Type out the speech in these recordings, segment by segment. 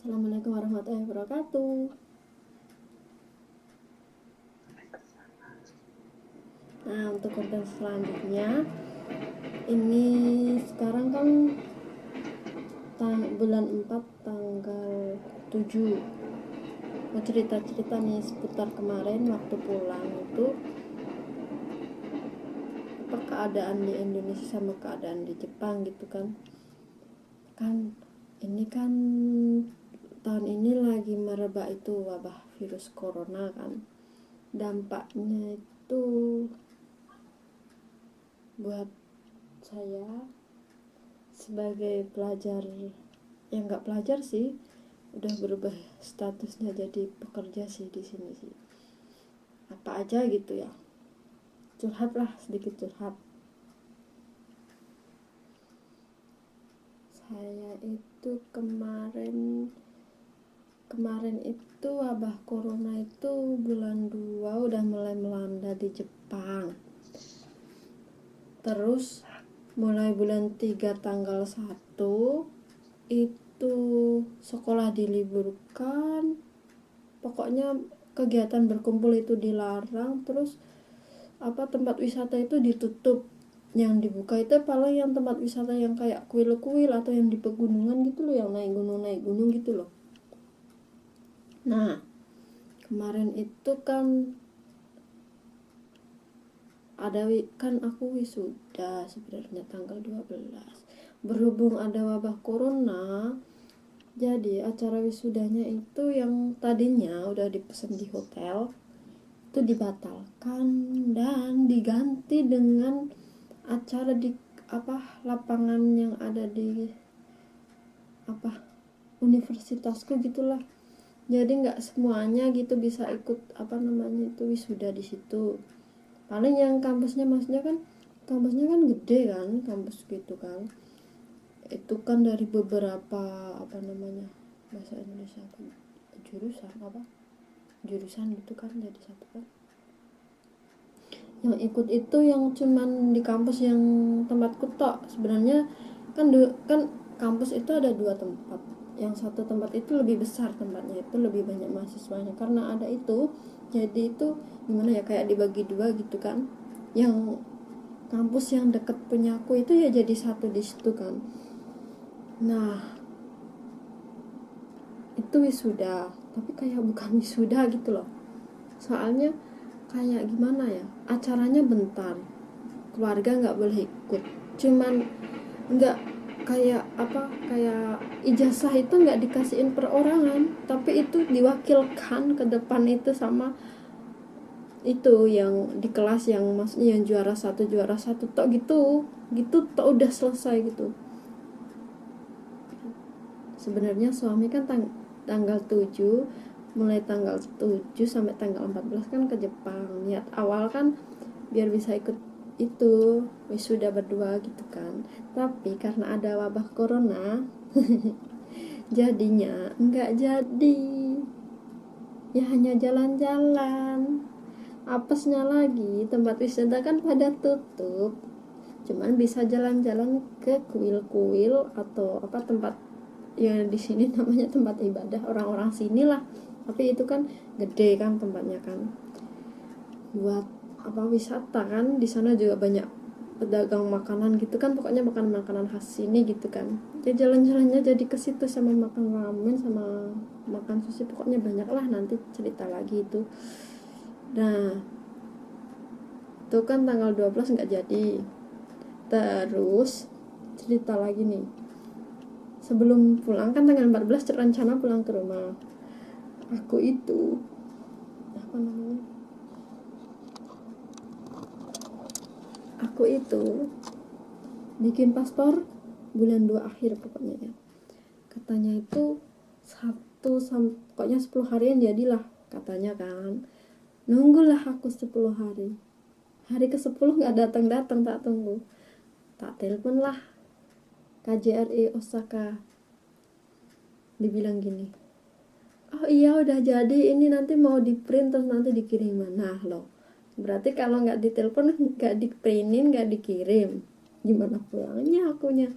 Assalamualaikum warahmatullahi wabarakatuh. Nah, untuk konten selanjutnya, ini sekarang kan bulan 4 tanggal 7. Mau cerita-cerita nih seputar kemarin waktu pulang itu, apa keadaan di Indonesia sama keadaan di Jepang gitu kan. Ini kan tahun ini lagi merebak itu wabah virus corona kan. Dampaknya itu buat saya sebagai pelajar, yang nggak pelajar sih, udah berubah statusnya jadi pekerja sih di sini sih. Apa aja gitu ya, curhat lah, sedikit curhat. Saya itu kemarin itu wabah corona itu bulan 2 udah mulai melanda di Jepang. Terus mulai bulan 3 tanggal 1 itu sekolah diliburkan. Pokoknya kegiatan berkumpul itu dilarang. Terus tempat wisata itu ditutup. Yang dibuka itu paling yang tempat wisata yang kayak kuil-kuil atau yang di pegunungan gitu loh, yang naik gunung gitu loh. Nah, kemarin itu kan aku wisuda sebenarnya tanggal 12. Berhubung ada wabah corona, jadi acara wisudanya itu yang tadinya udah dipesan di hotel itu dibatalkan dan diganti dengan acara di lapangan yang ada di universitasku gitulah. Jadi nggak semuanya gitu bisa ikut wisuda di situ. Paling yang kampusnya kampusnya kan gede kan, kampus gitu kan. Itu kan dari beberapa bahasa Indonesia jurusan gitu kan, jadi satu kan. Yang ikut itu yang cuman di kampus yang tempatku tok. Sebenarnya kan kampus itu ada 2 tempat. Yang satu tempat itu lebih besar, tempatnya itu lebih banyak mahasiswanya. Karena ada itu, jadi itu gimana ya, kayak dibagi 2 gitu kan. Yang kampus yang deket punyaku itu ya jadi satu di situ kan. Nah, itu wisuda, tapi kayak bukan wisuda gitu loh. Soalnya kayak gimana ya, acaranya bentar, keluarga nggak boleh ikut, cuman nggak kayak ijazah itu nggak dikasihin perorangan, tapi itu diwakilkan ke depan itu sama itu yang di kelas, yang maksudnya yang juara satu tok gitu tok, udah selesai gitu. Sebenarnya suami kan tanggal 7, mulai tanggal 7 sampai tanggal 14 kan ke Jepang. Niat awal kan biar bisa ikut itu wisuda berdua gitu kan. Tapi karena ada wabah corona jadinya nggak jadi. Ya hanya jalan-jalan. Apesnya lagi tempat wisata kan pada tutup. Cuman bisa jalan-jalan ke kuil-kuil atau tempat yang di sini namanya tempat ibadah orang-orang sini lah. Tapi itu kan gede kan tempatnya kan, buat wisata kan. Di sana juga banyak pedagang makanan gitu kan, pokoknya makanan khas sini gitu kan. Ya jalan-jalannya jadi ke situ sama makan ramen sama makan sushi, pokoknya banyak lah, nanti cerita lagi itu. Nah, itu kan tanggal 12 nggak jadi. Terus cerita lagi nih, sebelum pulang kan tanggal 14 rencana pulang ke rumah. Aku itu bikin paspor bulan 2 akhir pokoknya ya. Katanya itu pokoknya 10 harian jadilah katanya kan. Nunggulah aku 10 hari. Hari ke-10 nggak datang, tak tunggu. Tak telepon lah KJRI Osaka. Dibilang gini, oh iya udah jadi, ini nanti mau di print terus nanti dikirim. Nah loh, berarti kalau nggak ditelepon, nggak di printin, nggak dikirim, gimana pulangnya akunya?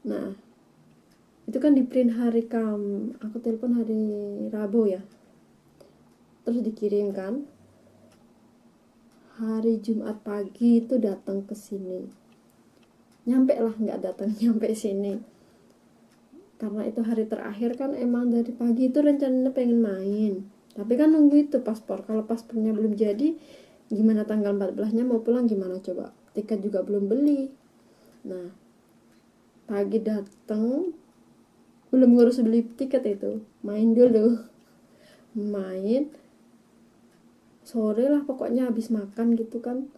Nah, Itu kan di print aku telepon hari Rabu ya, terus dikirimkan hari Jumat pagi itu datang ke sini. Nyampe lah, nggak datang, nyampe sini. Karena itu hari terakhir kan, emang dari pagi itu rencananya pengen main, tapi kan nunggu itu paspor. Kalau paspornya belum jadi, gimana tanggal 14-nya mau pulang gimana coba, tiket juga belum beli. Nah, pagi datang, belum ngurus beli tiket, itu main dulu. Main sore lah pokoknya, habis makan gitu kan,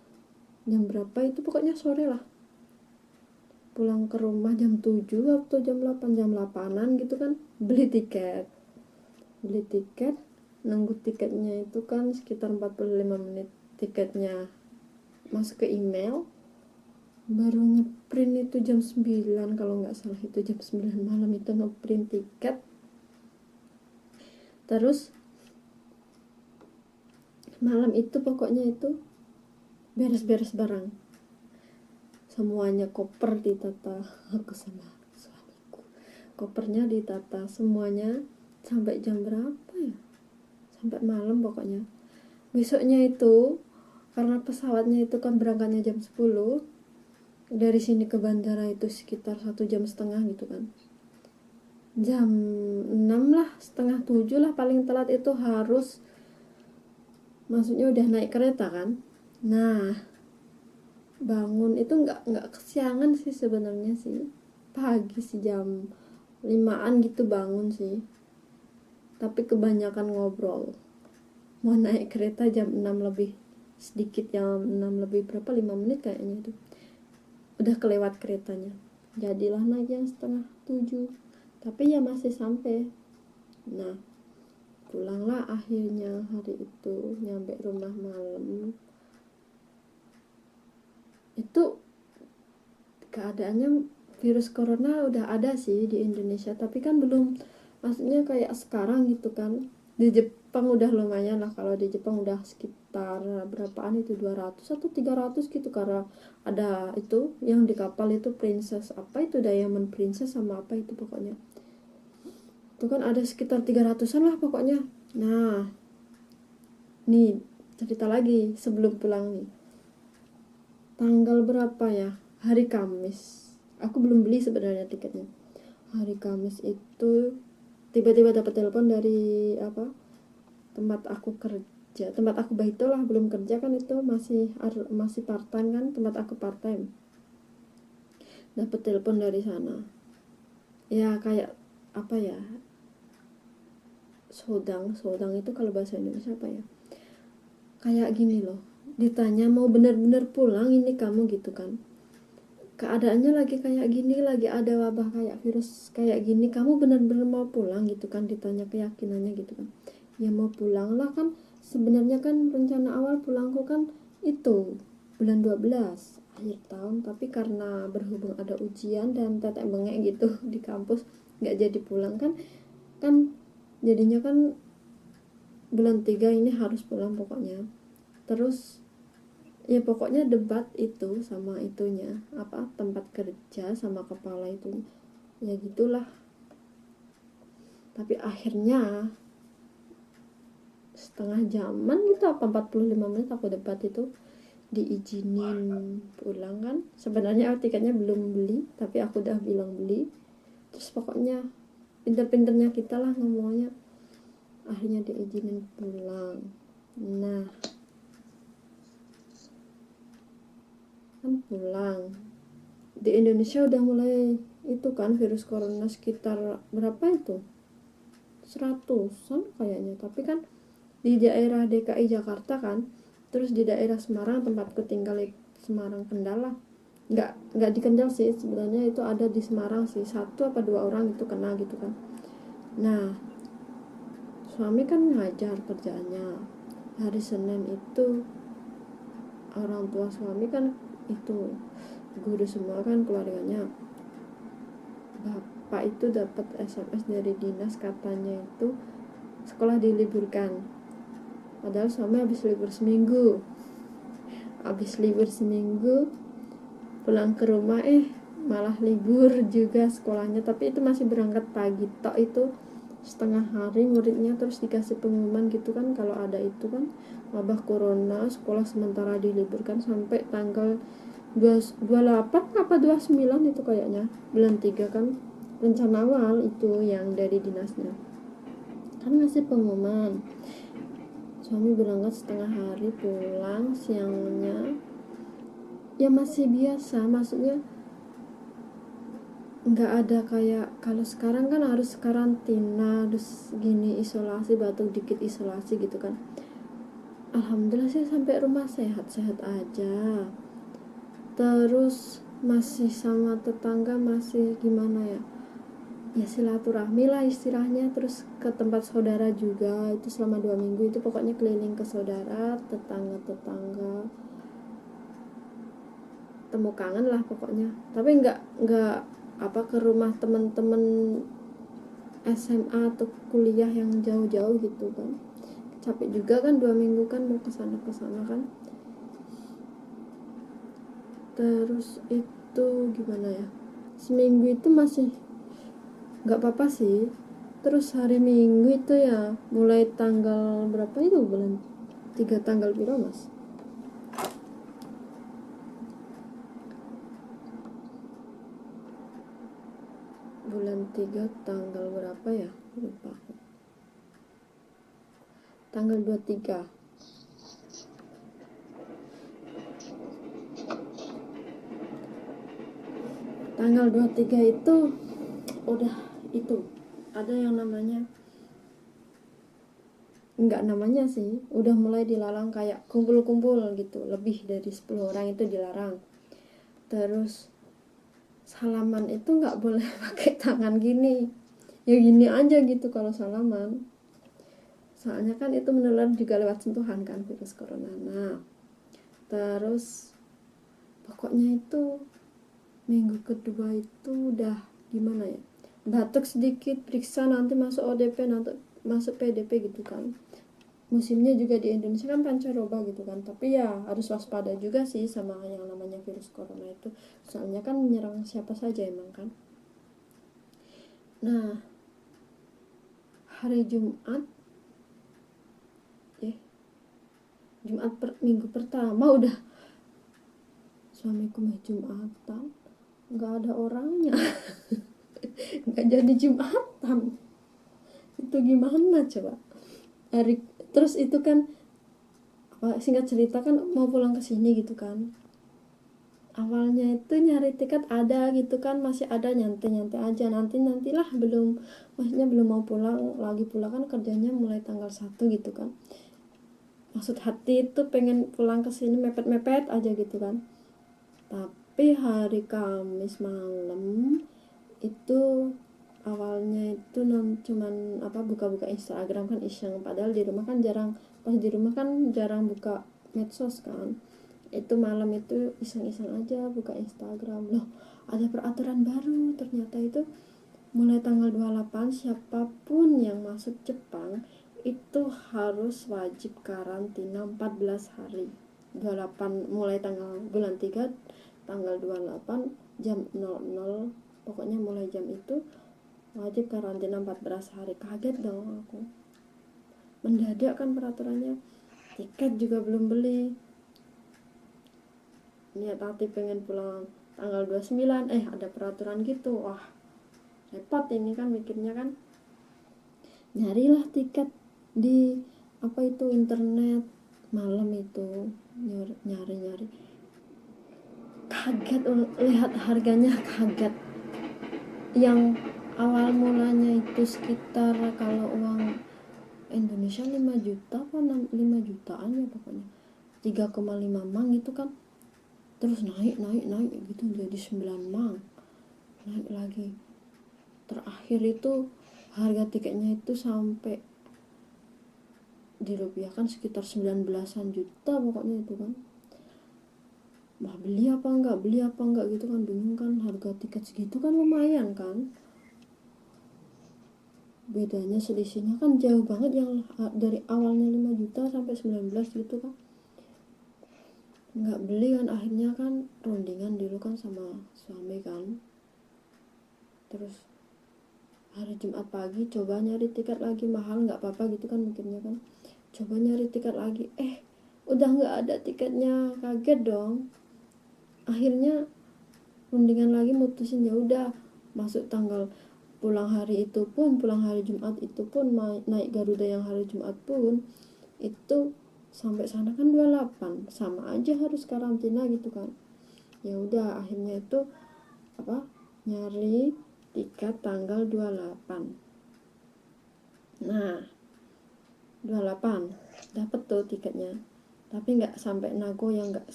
jam berapa itu pokoknya sore lah. Pulang ke rumah jam 7 atau jam 8, jam 8-an gitu kan, beli tiket. Nunggu tiketnya itu kan sekitar 45 menit, tiketnya masuk ke email. Baru ngeprint itu jam 9 kalau nggak salah, itu jam 9 malam itu ngeprint tiket. Terus malam itu pokoknya itu beres-beres barang semuanya, koper ditata. Aku sama suamiku, kopernya ditata semuanya sampai jam berapa ya, sampai malam pokoknya. Besoknya itu karena pesawatnya itu kan berangkatnya jam 10, dari sini ke bandara itu sekitar 1,5 jam gitu kan. Jam 6 lah, setengah 7 lah paling telat itu harus, maksudnya udah naik kereta kan. Nah, bangun itu nggak kesiangan sih sebenarnya sih, pagi sih jam 5-an gitu bangun sih, tapi kebanyakan ngobrol. Mau naik kereta jam 6 lebih sedikit, jam 6 lebih berapa, 5 menit kayaknya itu udah kelewat keretanya. Jadilah naik yang setengah 7, tapi ya masih sampai. Nah, pulanglah akhirnya hari itu, nyampe rumah malam. Itu keadaannya virus corona udah ada sih di Indonesia, tapi kan belum, maksudnya kayak sekarang gitu kan. Di Jepang udah lumayan lah, kalau di Jepang udah sekitar berapaan itu, 200 atau 300 gitu, karena ada itu yang di kapal itu princess apa itu, Diamond Princess sama apa itu pokoknya. Itu kan ada sekitar 300-an lah pokoknya. Nah, nih cerita lagi sebelum pulang nih. Tanggal berapa ya? Hari Kamis. Aku belum beli sebenarnya tiketnya. Hari Kamis itu tiba-tiba dapat telepon dari apa? Tempat aku kerja. Tempat aku baik lah, belum kerja kan, itu masih part time kan, tempat aku part time. Dapat telepon dari sana. Ya kayak apa ya? Sodang itu kalau bahasa Indonesia apa ya? Kayak gini loh. Ditanya mau bener-bener pulang ini kamu gitu kan. Keadaannya lagi kayak gini, lagi ada wabah kayak virus kayak gini, kamu benar-benar mau pulang gitu kan, ditanya keyakinannya gitu kan. Ya mau pulang lah kan, sebenarnya kan rencana awal pulangku kan itu bulan 12 akhir tahun, tapi karena berhubung ada ujian dan tetek bengek gitu di kampus, nggak jadi pulang kan. Jadinya kan bulan 3 ini harus pulang pokoknya. Terus ya pokoknya debat itu sama itunya apa, tempat kerja sama kepala itu ya gitulah. Tapi akhirnya setengah jaman gitu apa 45 menit aku debat itu diizinin pulang kan. Sebenarnya tiketnya belum beli, tapi aku udah bilang beli. Terus pokoknya pinter-pinternya kita lah ngomongnya, akhirnya diizinin pulang. Nah, kan pulang di Indonesia udah mulai itu kan virus corona sekitar berapa itu, 100-an kayaknya. Tapi kan di daerah DKI Jakarta kan, terus di daerah Semarang tempatku tinggal, Semarang Kendal lah, nggak di Kendal sih sebenarnya, itu ada di Semarang sih, 1 apa 2 orang itu kena gitu kan. Nah, suami kan ngajar kerjaannya, hari Senin itu orang tua suami kan itu guru semua kan keluarganya. Bapak itu dapat SMS dari dinas, katanya itu sekolah diliburkan. Padahal suami habis libur seminggu pulang ke rumah malah libur juga sekolahnya, tapi itu masih berangkat pagi tok, itu setengah hari muridnya, terus dikasih pengumuman gitu kan kalau ada itu kan wabah corona, sekolah sementara diliburkan sampai tanggal 28 apa 29 itu kayaknya, bulan 3 kan rencana awal itu yang dari dinasnya kan ngasih pengumuman. Suami berangkat setengah hari, pulang siangnya ya masih biasa, maksudnya nggak ada kayak kalau sekarang kan harus karantina, terus gini isolasi, batuk dikit isolasi gitu kan. Alhamdulillah sih sampai rumah sehat-sehat aja. Terus masih sama tetangga masih gimana ya, ya silaturahmi lah istilahnya, terus ke tempat saudara juga itu selama 2 minggu itu pokoknya keliling ke saudara, tetangga-tetangga, temu kangen lah pokoknya. Tapi nggak apa ke rumah teman-teman SMA atau kuliah yang jauh-jauh gitu kan, capek juga kan 2 minggu kan mau kesana kan. Terus itu gimana ya, seminggu itu masih nggak apa-apa sih. Terus hari Minggu itu ya mulai tanggal berapa itu, bulan 3 tanggal berapa mas, bulan 3 tanggal berapa ya, lupa, tanggal 23 itu udah itu ada yang namanya, enggak namanya sih, udah mulai dilarang kayak kumpul-kumpul gitu, lebih dari 10 orang itu dilarang. Terus salaman itu nggak boleh pakai tangan gini, ya gini aja gitu kalau salaman, soalnya kan itu menular juga lewat sentuhan kan virus corona. Nah terus pokoknya itu minggu kedua itu udah gimana ya, batuk sedikit periksa nanti masuk ODP, nanti masuk PDP gitu kan. Musimnya juga di Indonesia kan pancaroba gitu kan, tapi ya harus waspada juga sih sama yang namanya virus corona itu, soalnya kan menyerang siapa saja emang kan. Nah hari Jumat minggu pertama udah suamiku mah Jumatan nggak ada orangnya nggak jadi Jumatan, itu gimana coba hari. Terus itu kan singkat cerita kan mau pulang ke sini gitu kan, awalnya itu nyari tiket ada gitu kan, masih ada nyantai aja, nantilah, belum, maksudnya belum mau pulang, lagi pula kan kerjanya mulai tanggal 1 gitu kan. Maksud hati itu pengen pulang ke sini mepet-mepet aja gitu kan. Tapi hari Kamis malam itu awalnya itu cuman buka-buka Instagram kan iseng, padahal di rumah kan jarang buka medsos kan. Itu malam itu iseng-iseng aja buka Instagram, loh ada peraturan baru ternyata itu, mulai tanggal 28 siapapun yang masuk Jepang itu harus wajib karantina 14 hari. 28 mulai tanggal bulan 3 tanggal 28 jam 00, pokoknya mulai jam itu wajib karantina 14 hari. Kaget dong aku, mendadak kan peraturannya, tiket juga belum beli, niat hati pengen pulang tanggal 29 ada peraturan gitu. Wah repot ini kan mikirnya kan, nyarilah tiket di internet malam itu, nyari kaget lihat harganya, kaget. Yang awal mulanya itu sekitar kalau uang Indonesia 5 juta apa 5 jutaan ya pokoknya, 3,5 mang itu kan, terus naik gitu jadi 9 mang, naik lagi. Terakhir itu harga tiketnya itu sampai dirupiahkan sekitar 19-an juta pokoknya itu kan. Wah beli apa enggak gitu kan, bingung kan, harga tiket segitu kan lumayan kan, bedanya selisihnya kan jauh banget, yang dari awalnya 5 juta sampai 19 gitu kan. Nggak beli kan, akhirnya kan rundingan dulu kan sama suami kan. Terus hari Jumat pagi coba nyari tiket lagi, mahal nggak apa-apa gitu kan mikirnya kan, coba nyari tiket lagi, udah nggak ada tiketnya. Kaget dong. Akhirnya mendingan lagi mutusin ya udah masuk tanggal pulang hari Jumat itu pun naik Garuda yang hari Jumat pun itu sampai sana kan 28, sama aja harus karantina gitu kan. Ya udah akhirnya itu nyari tiket tanggal 28. Nah 28 dapet tuh tiketnya, tapi nggak sampai Nagoya, nggak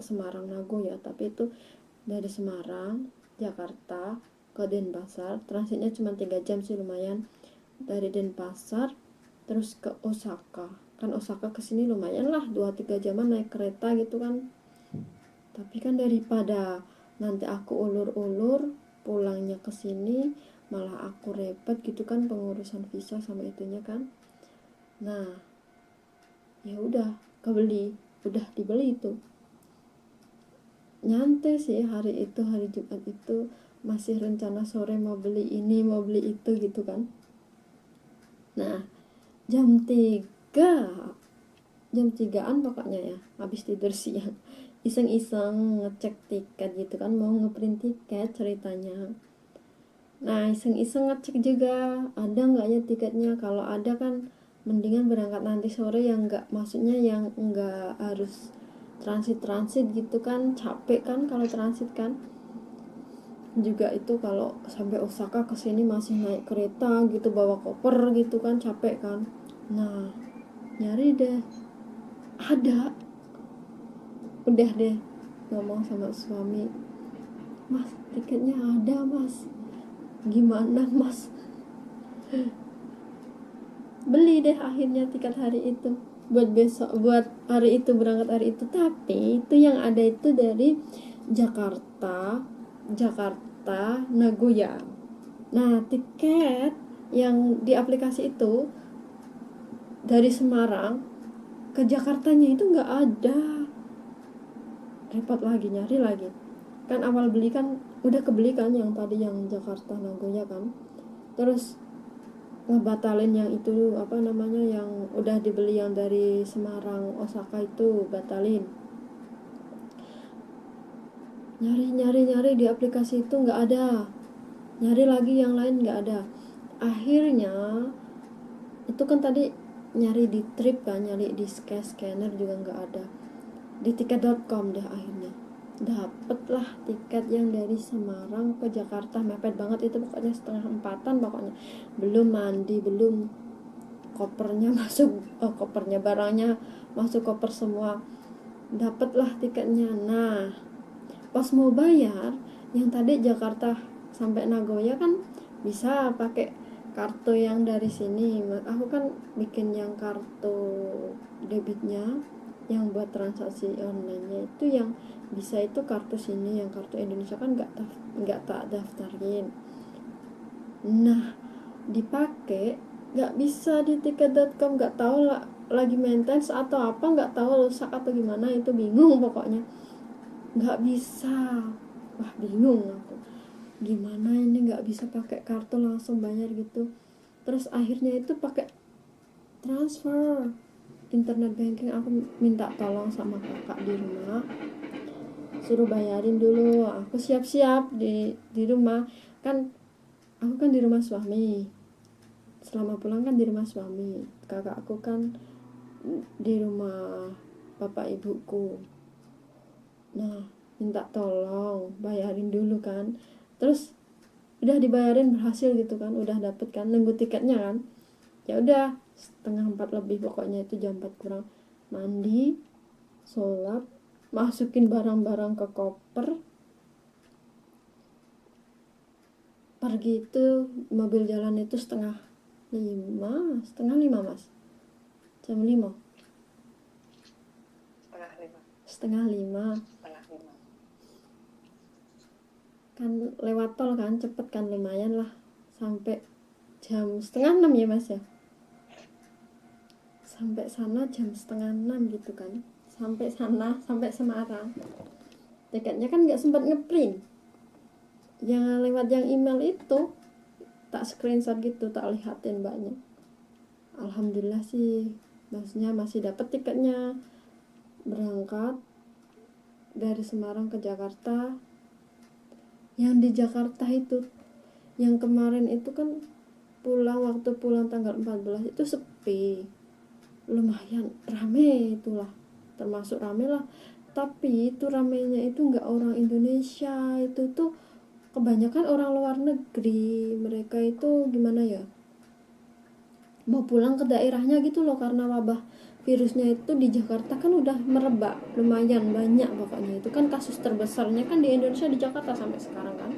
Semarang Nagoya, tapi itu dari Semarang Jakarta ke Denpasar, transitnya cuma 3 jam sih, lumayan. Dari Denpasar terus ke Osaka, kan Osaka kesini lumayan lah 2-3 jaman naik kereta gitu kan. Tapi kan daripada nanti aku ulur-ulur pulangnya ke sini malah aku repot gitu kan pengurusan visa sama itunya kan. Nah ya udah udah dibeli itu. Nyantai sih hari Jumat itu, masih rencana sore mau beli ini mau beli itu gitu kan. Nah jam 3-an pokoknya ya, habis tidur siang iseng-iseng ngecek tiket gitu kan, mau ngeprint tiket ceritanya. Nah iseng-iseng ngecek juga ada nggak ya tiketnya. Kalau ada kan mendingan berangkat nanti sore, yang nggak, maksudnya yang nggak harus transit gitu kan, capek kan kalau transit kan. Juga itu kalau sampai Osaka kesini masih naik kereta gitu, bawa koper gitu kan, capek kan. Nah nyari deh, ada, udah deh ngomong sama suami, mas tiketnya ada mas, gimana mas. Beli deh akhirnya tiket hari itu buat besok, buat hari itu, berangkat hari itu. Tapi itu yang ada itu dari Jakarta Nagoya. Nah tiket yang di aplikasi itu dari Semarang ke Jakartanya itu nggak ada. Repot lagi nyari lagi kan, awal beli kan udah kebeli kan yang tadi yang Jakarta Nagoya kan. Terus ngebatalin yang itu yang udah dibeli yang dari Semarang Osaka itu, batalin. Nyari di aplikasi itu nggak ada, nyari lagi yang lain nggak ada. Akhirnya itu kan tadi nyari di Trip kan, nyari di scanner juga nggak ada. Di tiket.com deh akhirnya dapet lah tiket yang dari Semarang ke Jakarta. Mepet banget itu pokoknya, 3:30 pokoknya. Belum mandi, belum kopernya masuk, kopernya, barangnya masuk koper semua, dapet lah tiketnya. Nah pas mau bayar yang tadi Jakarta sampai Nagoya kan bisa pakai kartu yang dari sini. Aku kan bikin yang kartu debitnya yang buat transaksi online-nya itu, yang bisa itu kartu sini, yang kartu Indonesia kan nggak tak daftarin. Nah dipakai nggak bisa di tiket.com, nggak tahu lah lagi maintenance atau apa, nggak tahu rusak atau gimana, itu bingung pokoknya, nggak bisa. Wah bingung aku, gimana ini nggak bisa pakai kartu langsung bayar gitu. Terus akhirnya itu pakai transfer internet banking. Aku minta tolong sama kakak di rumah, suruh bayarin dulu. Aku siap-siap di rumah kan, aku kan di rumah suami, selama pulang kan di rumah suami. Kakak aku kan di rumah bapak ibuku. Nah minta tolong bayarin dulu kan. Terus udah dibayarin, berhasil gitu kan, udah dapet kan, nunggu tiketnya kan. Ya udah 3:30 lebih pokoknya, itu jam 4 kurang, mandi, sholat, masukin barang-barang ke koper, pergi. Itu mobil jalan itu setengah lima mas, jam 5, setengah lima kan, lewat tol kan, cepet kan, lumayan lah, sampai jam setengah 6 ya mas ya, sampai sana jam setengah 6 gitu kan. Sampai sana, sampai Semarang, tiketnya kan nggak sempat ngeprint, yang lewat yang email itu tak screenshot gitu, tak lihatin banyak. Alhamdulillah sih, maksudnya masih dapat tiketnya berangkat dari Semarang ke Jakarta. Yang di Jakarta itu, yang kemarin itu kan waktu pulang tanggal 14 itu sepi, lumayan rame itulah, termasuk rame lah, tapi itu ramenya itu nggak orang Indonesia, itu tuh kebanyakan orang luar negeri. Mereka itu gimana ya, mau pulang ke daerahnya gitu loh, karena wabah virusnya itu di Jakarta kan udah merebak lumayan banyak. Pokoknya itu kan kasus terbesarnya kan di Indonesia di Jakarta sampai sekarang kan.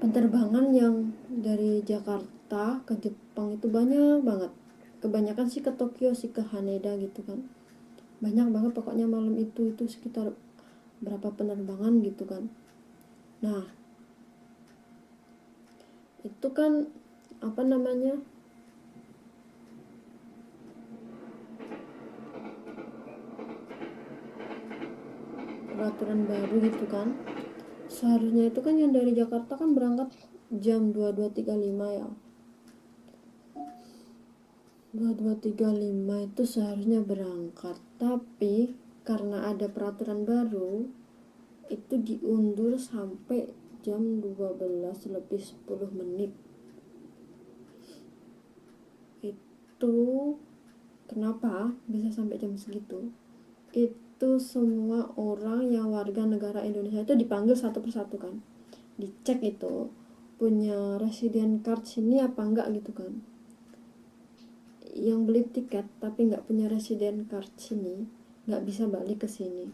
Penerbangan yang dari Jakarta ke Jepang itu banyak banget, kebanyakan sih ke Tokyo sih, ke Haneda gitu kan, banyak banget pokoknya malam itu sekitar berapa penerbangan gitu kan. Nah itu kan apa namanya, peraturan baru gitu kan. Seharusnya itu kan yang dari Jakarta kan berangkat jam 22.35 ya, 22.35 itu seharusnya berangkat, tapi karena ada peraturan baru itu diundur sampai jam 12 lebih 10 menit. Itu kenapa bisa sampai jam segitu? Itu semua orang yang warga negara Indonesia itu dipanggil satu persatu kan, dicek itu punya resident card sini apa enggak gitu kan. Yang beli tiket tapi nggak punya resident card sini nggak bisa balik ke sini.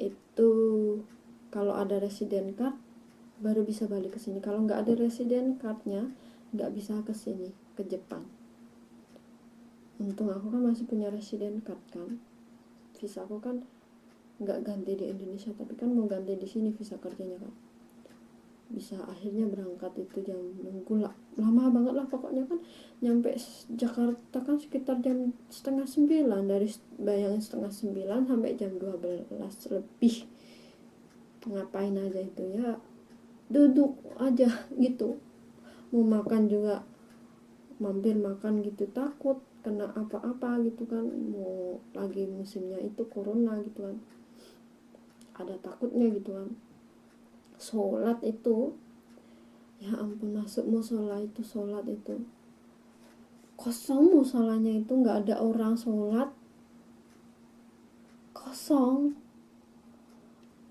Itu kalau ada resident card baru bisa balik ke sini, kalau nggak ada resident cardnya nggak bisa ke sini, ke Jepang. Untung aku kan masih punya resident card kan, visa aku kan nggak ganti di Indonesia tapi kan mau ganti di sini visa kerjanya kan, bisa akhirnya berangkat. Itu jam nunggu lah, lama banget lah pokoknya kan. Nyampe Jakarta kan sekitar jam setengah 9, dari bayangin setengah 9 sampai jam 12 lebih. Ngapain aja itu ya, duduk aja gitu. Mau makan juga mampir makan gitu, takut kena apa-apa gitu kan, mau lagi musimnya itu corona gitu kan, ada takutnya gitu kan. Sholat itu ya ampun, masuk musola itu sholat itu kosong, musolanya itu nggak ada orang sholat, kosong,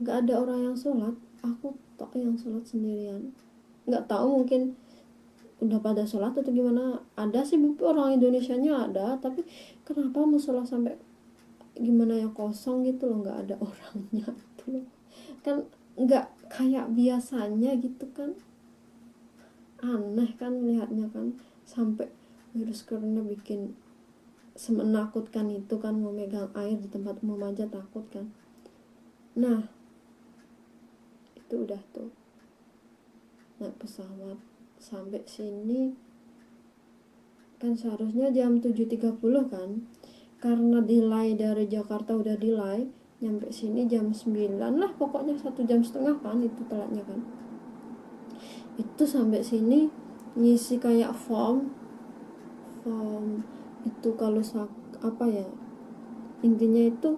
nggak ada orang yang sholat. Aku tok yang sholat sendirian, nggak tahu mungkin udah pada sholat atau gimana. Ada sih orang Indonesianya ada, tapi kenapa musola sampai gimana ya kosong gitu loh, nggak ada orangnya tuh kan, nggak kayak biasanya gitu kan. Aneh kan melihatnya kan, sampai virus corona bikin semenakutkan itu kan, mau megang air di tempat umum aja takut kan. Nah itu udah tuh naik pesawat sampai sini kan seharusnya jam 7.30 kan, karena delay dari Jakarta udah delay, nyampe sini jam 9 lah pokoknya, 1,5 jam kan itu telatnya kan. Itu sampai sini ngisi kayak form itu, kalau apa ya, intinya itu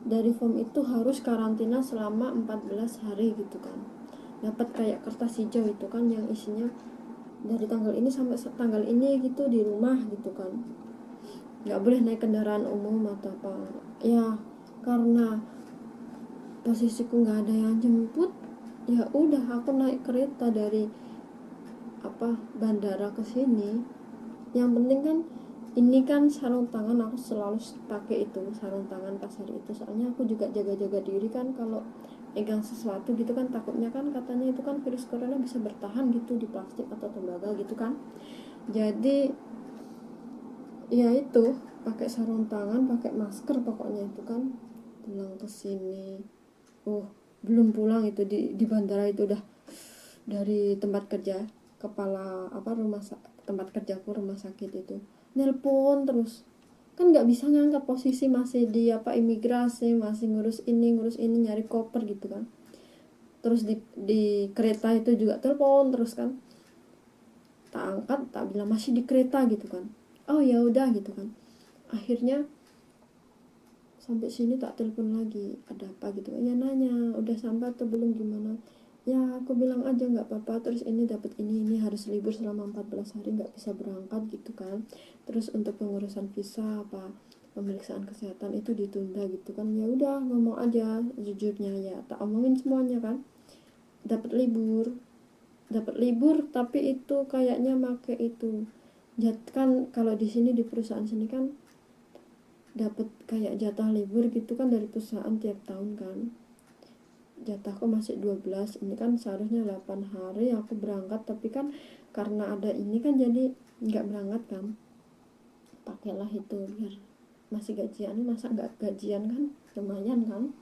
dari form itu harus karantina selama 14 hari gitu kan. Dapat kayak kertas hijau itu kan, yang isinya dari tanggal ini sampai tanggal ini gitu di rumah gitu kan, nggak boleh naik kendaraan umum atau apa ya. Karena posisiku nggak ada yang jemput, ya udah aku naik kereta dari bandara ke sini. Yang penting kan ini kan sarung tangan, aku selalu pakai itu sarung tangan pas hari itu, soalnya aku juga jaga-jaga diri kan, kalau pegang sesuatu gitu kan takutnya kan, katanya itu kan virus corona bisa bertahan gitu di plastik atau tembaga gitu kan. Jadi ya itu pakai sarung tangan, pakai masker pokoknya itu kan. Pulang ke sini, belum pulang itu di bandara itu udah dari tempat kerja, kepala tempat kerjaku, rumah sakit itu nelpon terus kan, nggak bisa ngangkat, posisi masih di imigrasi, masih ngurus ini nyari koper gitu kan. terus di kereta itu juga telepon terus kan, tak angkat, tak bilang masih di kereta gitu kan, oh ya udah gitu kan. Akhirnya sampai sini tak telepon lagi, ada apa gitu, ya nanya udah sampai atau belum, gimana, ya aku bilang aja nggak apa-apa, terus ini dapat ini harus libur selama 14 hari nggak bisa berangkat gitu kan, terus untuk pengurusan visa apa pemeriksaan kesehatan itu ditunda gitu kan. Ya udah ngomong aja jujurnya, ya tak omongin semuanya kan. Dapat libur tapi itu kayaknya make itu kan, kalau di sini di perusahaan sini kan dapat kayak jatah libur gitu kan dari perusahaan tiap tahun kan. Jatahku masih 12, ini kan seharusnya 8 hari aku berangkat, tapi kan karena ada ini kan jadi nggak berangkat kan. Pakailah itu biar masih gajian, masa nggak gajian kan, lumayan kan.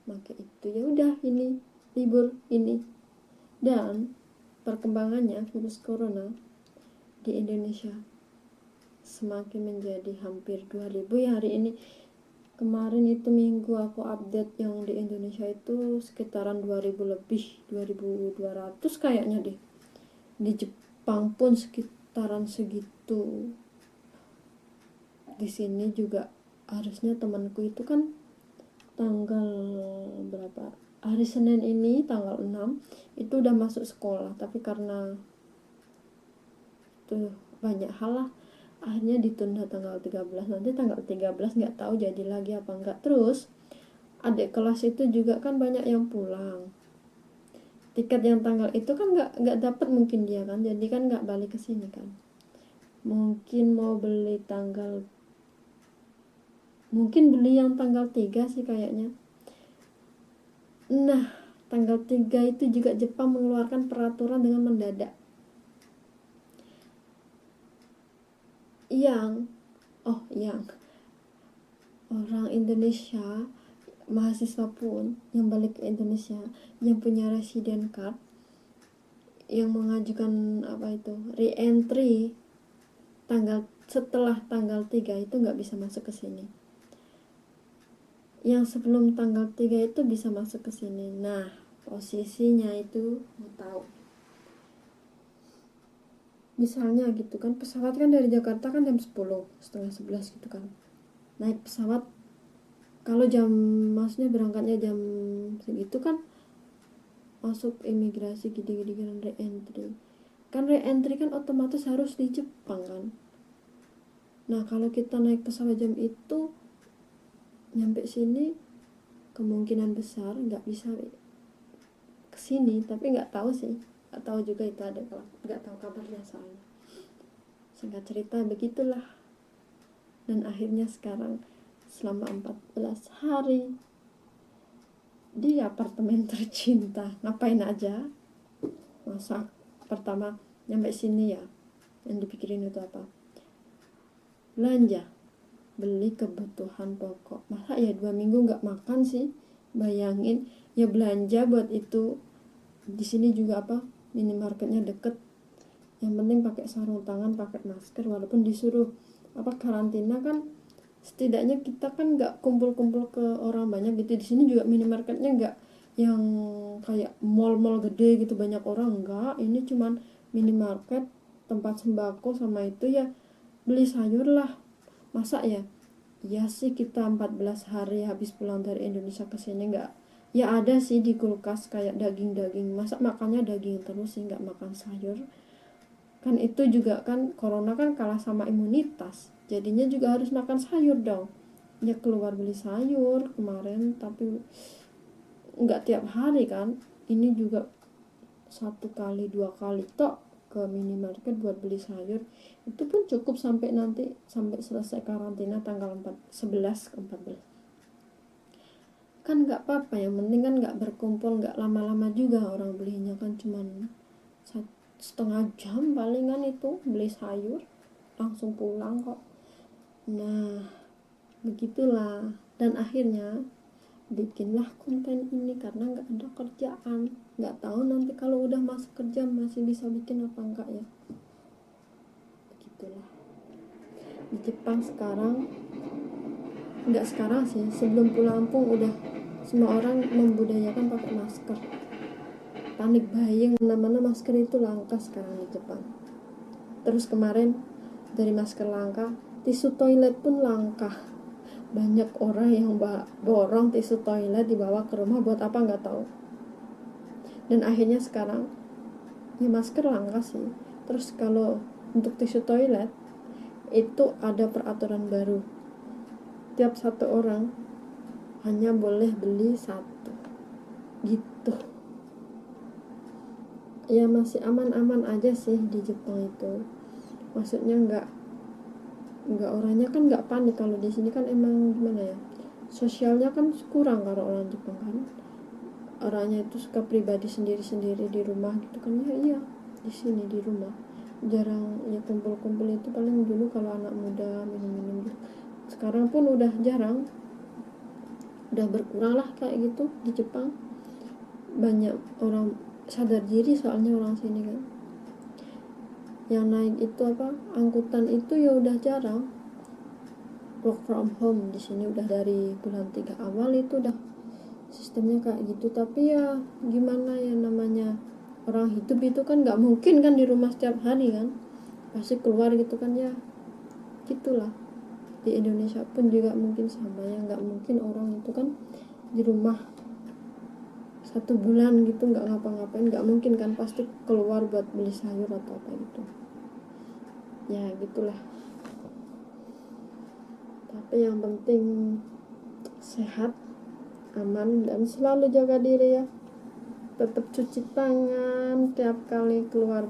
Maka itu ya udah ini libur ini. Dan perkembangannya virus corona di Indonesia semakin menjadi hampir 2000 ya hari ini. Kemarin itu minggu aku update yang di Indonesia itu sekitaran 2000 lebih, 2200 kayaknya deh. Di Jepang pun sekitaran segitu. Di sini juga harusnya temanku itu kan tanggal berapa? Hari Senin ini tanggal 6 itu udah masuk sekolah, tapi karena tuh banyak hal lah akhirnya ditunda tanggal 13. Nanti tanggal 13 nggak tahu jadi lagi apa enggak. Terus adik kelas itu juga kan banyak yang pulang, tiket yang tanggal itu kan nggak dapat mungkin dia kan, jadi kan nggak balik ke sini kan. Mungkin beli yang tanggal 3 sih kayaknya. Nah, tanggal 3 itu juga Jepang mengeluarkan peraturan dengan mendadak yang orang Indonesia, mahasiswa pun yang balik ke Indonesia yang punya resident card, yang mengajukan apa itu re-entry setelah tanggal 3 itu nggak bisa masuk ke sini. Yang sebelum tanggal 3 itu bisa masuk ke sini. Nah, posisinya itu mau tahu. Misalnya gitu kan, pesawat kan dari Jakarta kan jam 10, setengah 11 gitu kan. Naik pesawat, kalau maksudnya berangkatnya jam segitu kan, masuk imigrasi gede-gede kan re-entry. Kan re-entry kan otomatis harus di Jepang kan. Nah, kalau kita naik pesawat jam itu, nyampe sini kemungkinan besar nggak bisa kesini, tapi nggak tahu sih, nggak tahu juga itu ada, kalau nggak tahu kabarnya soalnya. Singkat cerita begitulah. Dan akhirnya sekarang selama 14 hari di apartemen tercinta, ngapain aja, masa pertama nyampe sini ya yang dipikirin itu apa, belanja, beli kebutuhan pokok. Masa ya 2 minggu nggak makan sih, bayangin ya, belanja buat itu. Di sini juga apa, minimarketnya deket, yang penting pakai sarung tangan, pakai masker, walaupun disuruh apa karantina kan, setidaknya kita kan nggak kumpul-kumpul ke orang banyak gitu. Di sini juga minimarketnya nggak yang kayak mall-mall gede gitu banyak orang, enggak. Ini cuman minimarket, tempat sembako, sama itu ya beli sayur lah. Masa ya, ya sih kita 14 hari habis pulang dari Indonesia ke sini nggak, ya ada sih di kulkas kayak daging-daging, masa makannya daging terus sih, nggak makan sayur kan. Itu juga kan corona kan kalah sama imunitas, jadinya juga harus makan sayur dong. Ya keluar beli sayur kemarin, tapi nggak tiap hari kan. Ini juga 1 kali 2 kali tok ke minimarket buat beli sayur. Itu pun cukup sampai nanti, sampai selesai karantina tanggal 11 ke 14 kan nggak apa-apa. Yang penting kan nggak berkumpul, nggak lama-lama juga, orang belinya kan cuman 1,5 jam palingan itu beli sayur, langsung pulang kok. Nah, begitulah. Dan akhirnya bikinlah konten ini karena nggak ada kerjaan. Nggak tahu nanti kalau udah masuk kerja masih bisa bikin apa enggak ya. Begitulah. Di Jepang sekarang, nggak sekarang sih, sebelum pulang pun udah semua orang membudayakan pakai masker, panik buying, mana-mana masker itu langka sekarang di Jepang. Terus kemarin dari masker langka, tisu toilet pun langka. Banyak orang yang borong tisu toilet dibawa ke rumah buat apa nggak tahu. Dan akhirnya sekarang ya masker langka sih. Terus kalau untuk tisu toilet itu ada peraturan baru, tiap satu orang hanya boleh beli satu gitu. Ya masih aman-aman aja sih di Jepang itu, maksudnya nggak orangnya kan nggak panik. Kalau di sini kan emang gimana ya, sosialnya kan kurang. Kalau orang Jepang kan orangnya itu suka pribadi sendiri-sendiri di rumah gitu kan. Ya iya, di sini di rumah jarang ya kumpul-kumpul. Itu paling dulu kalau anak muda minum-minum gitu. Sekarang pun udah jarang, udah berkurang lah kayak gitu di Jepang. Banyak orang sadar diri soalnya orang sini kan. Yang naik itu apa, angkutan itu ya udah jarang. Work from home di sini udah dari bulan 3 awal itu udah sistemnya kayak gitu. Tapi ya gimana ya, namanya orang hidup itu kan nggak mungkin kan di rumah setiap hari kan, pasti keluar gitu kan ya. Gitulah di Indonesia pun juga mungkin sama ya, nggak mungkin orang itu kan di rumah 1 bulan gitu nggak ngapa-ngapain, nggak mungkin kan, pasti keluar buat beli sayur atau apa gitu ya. Gitulah. Tapi yang penting sehat, aman, dan selalu jaga diri ya. Tetap cuci tangan tiap kali keluar,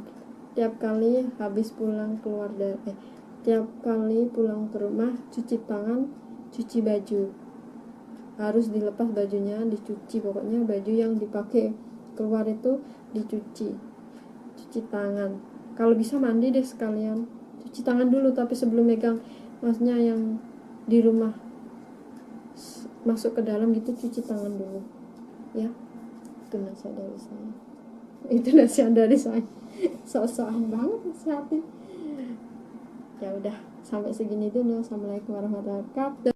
tiap kali habis pulang keluar dari tiap kali pulang ke rumah cuci tangan, cuci baju. Harus dilepas bajunya, dicuci, pokoknya baju yang dipakai keluar itu dicuci. Cuci tangan, kalau bisa mandi deh sekalian, cuci tangan dulu. Tapi sebelum megang, maksudnya yang di rumah masuk ke dalam gitu, cuci tangan dulu ya. Itu nasihat dari saya. Itu nasihat dari saya. So-soan banget nasihatin. Ya udah, sampai segini dulu. Assalamualaikum warahmatullahi wabarakatuh.